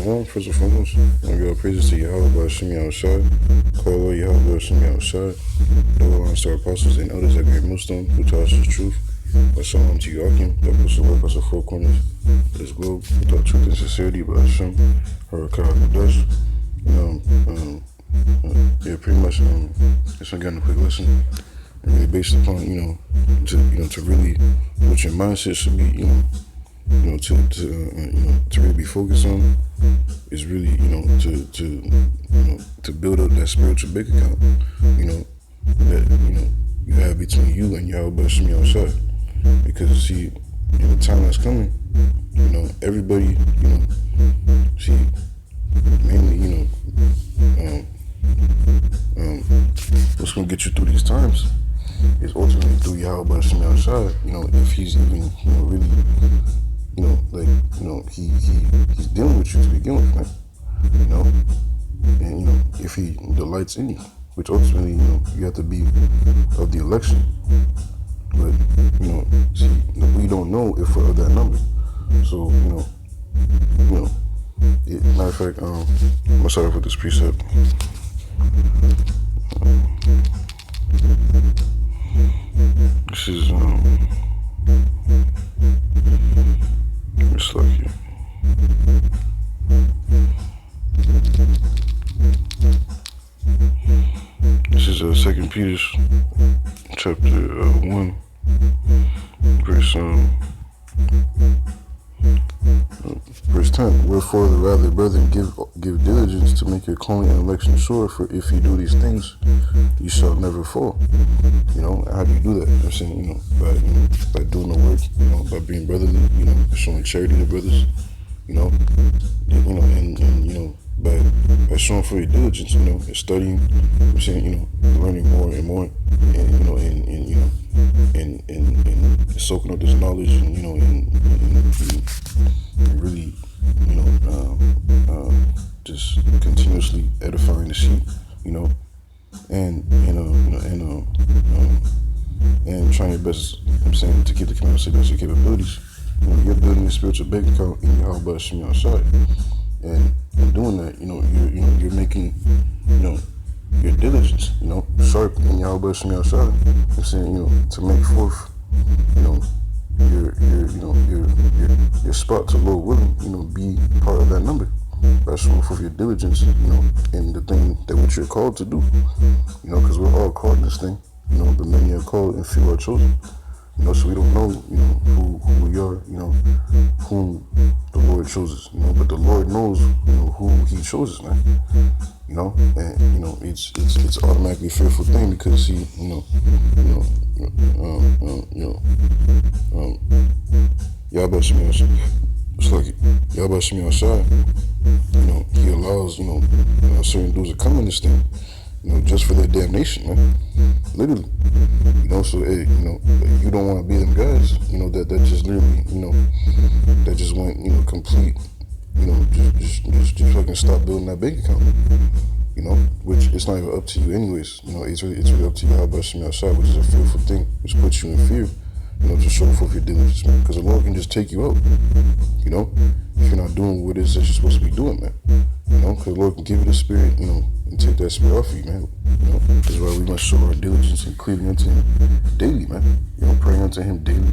Shalom, first and foremost. I give all praises to Yahawah, Bahasham, Yahawah, call all Yahawah, Bahasham, Yahawah, the Lord Star Apostles and elders that great millstone, who taught us the truth. Shalom to Yahakim, that puts the work across the four corners of this globe, without truth and sincerity, Bahasham, Harakah, Dash. Yeah, pretty much, just getting a quick lesson, and really based upon, to really, what your mindset should be, to really be focused on is really, to build up that spiritual bank account, that, you have between you and Yahweh Bahasham Yahawah. Because see, in the time that's coming, everybody, see, mainly, what's gonna get you through these times is ultimately through Yahweh Bahasham Yahawah. If he's even, really, he's dealing with you to begin with, man. And if he delights in you, which ultimately, you have to be of the election. But, see, we don't know if we're of that number. So, matter of fact, I'm gonna start off with this precept. This is, it's lucky. This is 2 Peter chapter 1, verse 10. Wherefore the rather, brethren, give diligence to make your calling and election sure, for if you do these things, you shall never fall. How do you do that? I'm saying, by doing the work, by being brotherly, showing charity to brothers, by showing for your diligence, and studying, I'm saying, learning more and more, and soaking up this knowledge, and really, just continuously edifying the sheep, and trying your best, I'm saying, to keep the commandments to the best of your capabilities. You're building a spiritual bank account in Yahawah Bahasham Yahawah, and in doing that, you're making, your diligence, sharp in Yahawah Bahasham Yahawah. I'm saying, to make forth, your spot to Lord willing, be part of that number. By showing forth your diligence, in the thing that what you're called to do, because we're all called in this thing, but many are called and few are chosen, so we don't know, who we are, whom the Lord chooses, but the Lord knows, who he chooses, man, and, it's automatically a fearful thing because he, Yahweh Bahasham Yahawah, it's like Yahweh Bahasham Yahawah, he allows, certain dudes to come in this thing, just for their damnation, man. Literally. So hey, you don't want to be them guys, that just literally, that just went, complete, just fucking stop building that bank account. Which it's not even up to you anyways. It's really up to Yahweh Bahasham Yahawah, which is a fearful thing, which puts you in fear, to show forth your diligence, man. Because the Lord can just take you out, if you're not doing what it is that you're supposed to be doing, man. Because the Lord can give you the spirit, and take that spirit off of you, man. That's why we must show our diligence and cleaving unto him daily, man. Praying unto him daily,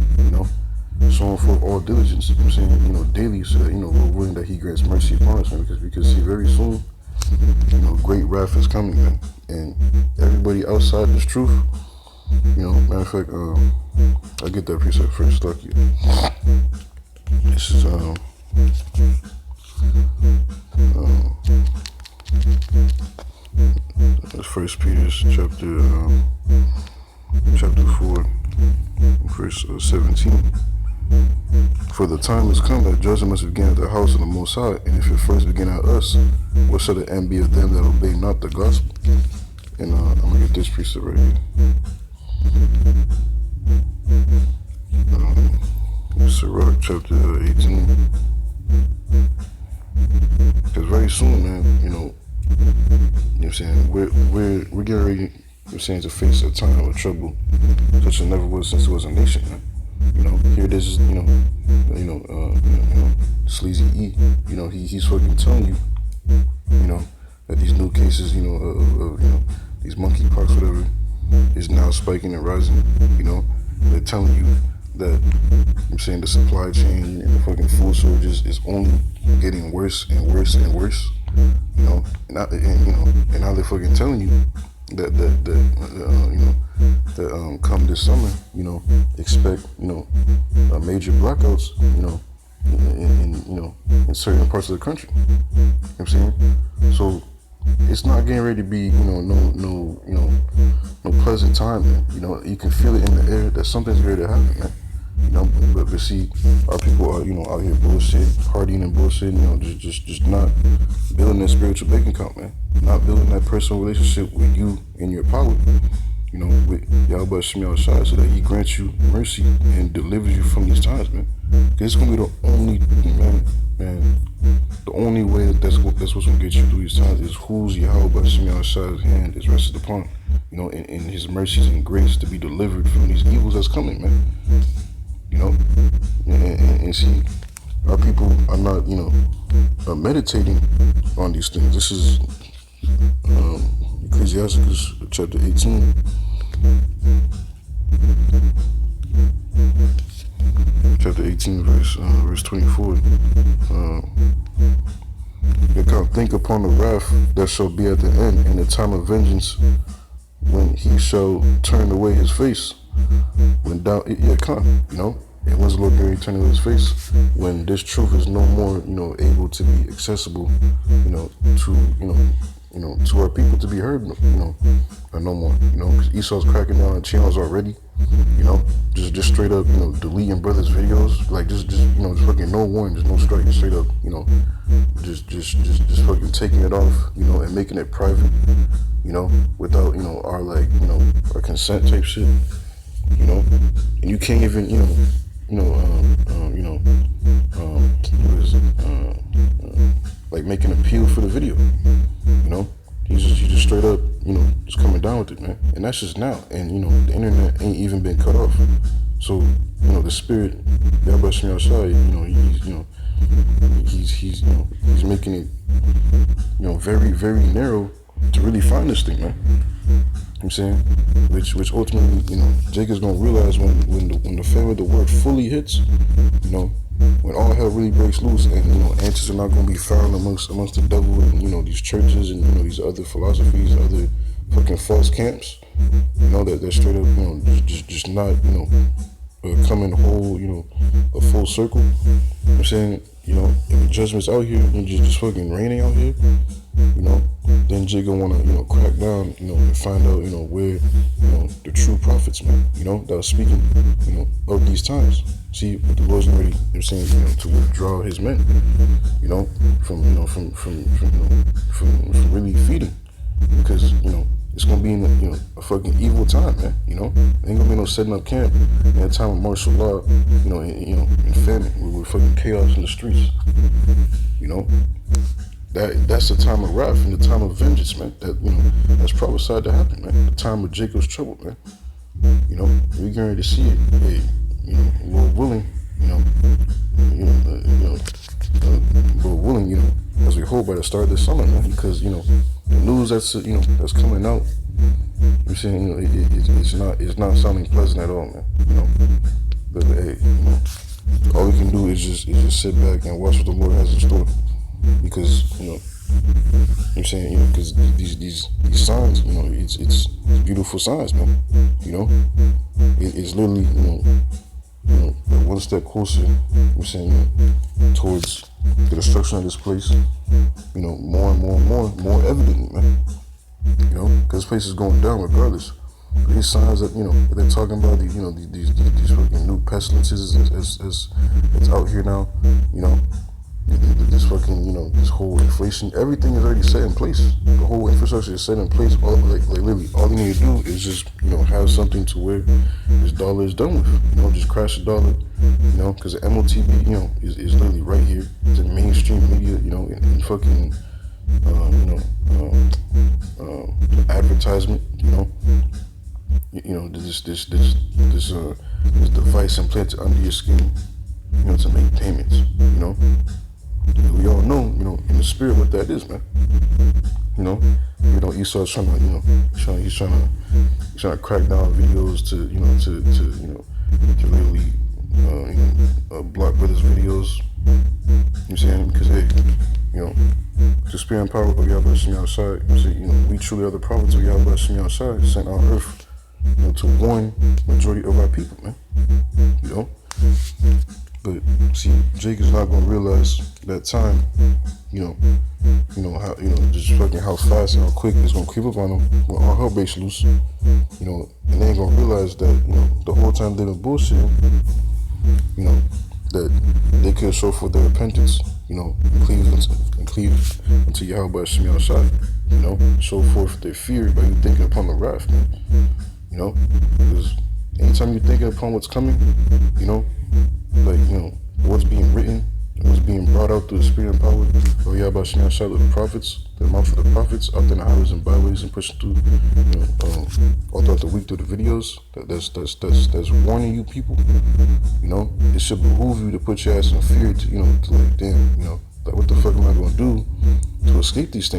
showing forth all diligence, daily, so that, we're willing that he grants mercy upon us, man, because we can see very soon, great wrath is coming, man. And everybody outside this truth, matter of fact, I'll get that precept first, lucky. This is, First Peter chapter 4, verse 17. For the time has come that judgment must begin at the house of the Most High, and if it first begin at us, what shall the end be of them that obey not the gospel? And I'm gonna get this precept right here. Sirach chapter 18. Because very soon, man, I'm saying, we're getting ready, to face a time of trouble such as never was since there was a nation, man. Here it is, Sleazy E, he's fucking telling you, that these new cases, these monkeypox, whatever, is now spiking and rising. They're telling you that the supply chain and the fucking food shortages is only getting worse and worse and worse. And now they're fucking telling you that come this summer, expect major blackouts, in certain parts of the country. You know what I'm saying? So it's not getting ready to be, no pleasant time, man. You can feel it in the air that something's ready to happen, man. But see, our people are, out here bullshit, partying and bullshit, just not building that spiritual bank account, man. Not building that personal relationship with you and your power, with Yahawashi, so that he grants you mercy and delivers you from these times, man. Because it's gonna be the only, man, the only way that's what's gonna get you through these times is whose Yahawashi hand is rested upon, in his mercies and grace to be delivered from these evils that's coming, man. And see, our people are not, meditating on these things. This is Ecclesiasticus chapter 18. Chapter 18, verse 24. They can't think upon the wrath that shall be at the end, in the time of vengeance, when he shall turn away his face. When down, and when's the Lord going to turn away his face? When this truth is no more, able to be accessible, to our people to be heard, or no more, because Esau's cracking down on channels already, just straight up, deleting brothers' videos, like just fucking no warning, just no strike, straight up, just fucking taking it off, and making it private, without, our our consent type shit, and you can't even, like make an appeal for the video, he's just straight up, just coming down with it, man, and that's just now, and the internet ain't even been cut off, so the spirit, Bahasham, he's making it, very, very narrow to really find this thing, man. You know what I'm saying? Which ultimately, Jacob's gonna realize when the famine of the word fully hits, when all hell really breaks loose, and answers are not gonna be found amongst the devil and these churches and these other philosophies, other fucking false camps, that they're straight up, just not coming whole, a full circle. You know what I'm saying? If the judgment's out here and just fucking raining out here, then Jacob wanna, crack down, and find out, where, the true prophets, man, that are speaking, of these times. See, but the Lord's already, to withdraw his men, from really feeding, because, it's gonna be in a fucking evil time, man. Ain't gonna be no setting up camp in a time of martial law, in famine, with fucking chaos in the streets. That's the time of wrath and the time of vengeance, man. That's prophesied to happen, man. The time of Jacob's trouble, man. We're getting ready to see it. Hey, Lord willing, Lord willing, as we hope by the start of this summer, man. Because the news that's coming out, I'm saying, it's not sounding pleasant at all, man. But hey, all we can do is just sit back and watch what the Lord has in store. Because I'm saying, because these signs, it's beautiful signs, man. It's literally, one step closer, I'm saying, towards the destruction of this place, more and more evident, man. Because this place is going down regardless. But these signs that, they're talking about, these fucking new pestilences that's out here now, this fucking, this whole inflation, everything is already set in place. The whole infrastructure is set in place. Like literally, all you need to do is just, have something to where this dollar is done with. Just crash the dollar, because the MOTB, is literally right here. It's in mainstream media, and fucking, advertisement, this device implanted under your skin, to make payments, the spirit what that is, man. You know, Esau's trying to, he's trying to crack down videos to literally, block brothers' videos. You know what I'm saying? Because hey, the spirit and power of Yahawashi outside. We truly are the prophets of Yahawashi outside, sent on earth, to warn majority of our people, man. But see, Jake is not gonna realize that time, how just fucking how fast and how quick it's gonna creep up on them when all hell breaks loose. And they ain't gonna realize that, the whole time they've been bullshitting, that they could show for their repentance, and cleave unto Yahweh Shemi outside, show forth their fear by you thinking upon the wrath, man. Because anytime you're thinking upon what's coming, what's being written, what's being brought out through the spirit and power of Yahweh Shemi outside of the prophets, the mouth of the prophets, out there in the highways and byways and pushing through, all throughout the week through the videos, that's warning you people, it should behoove you to put your ass in fear to like, damn, like what the fuck am I gonna do to escape these things?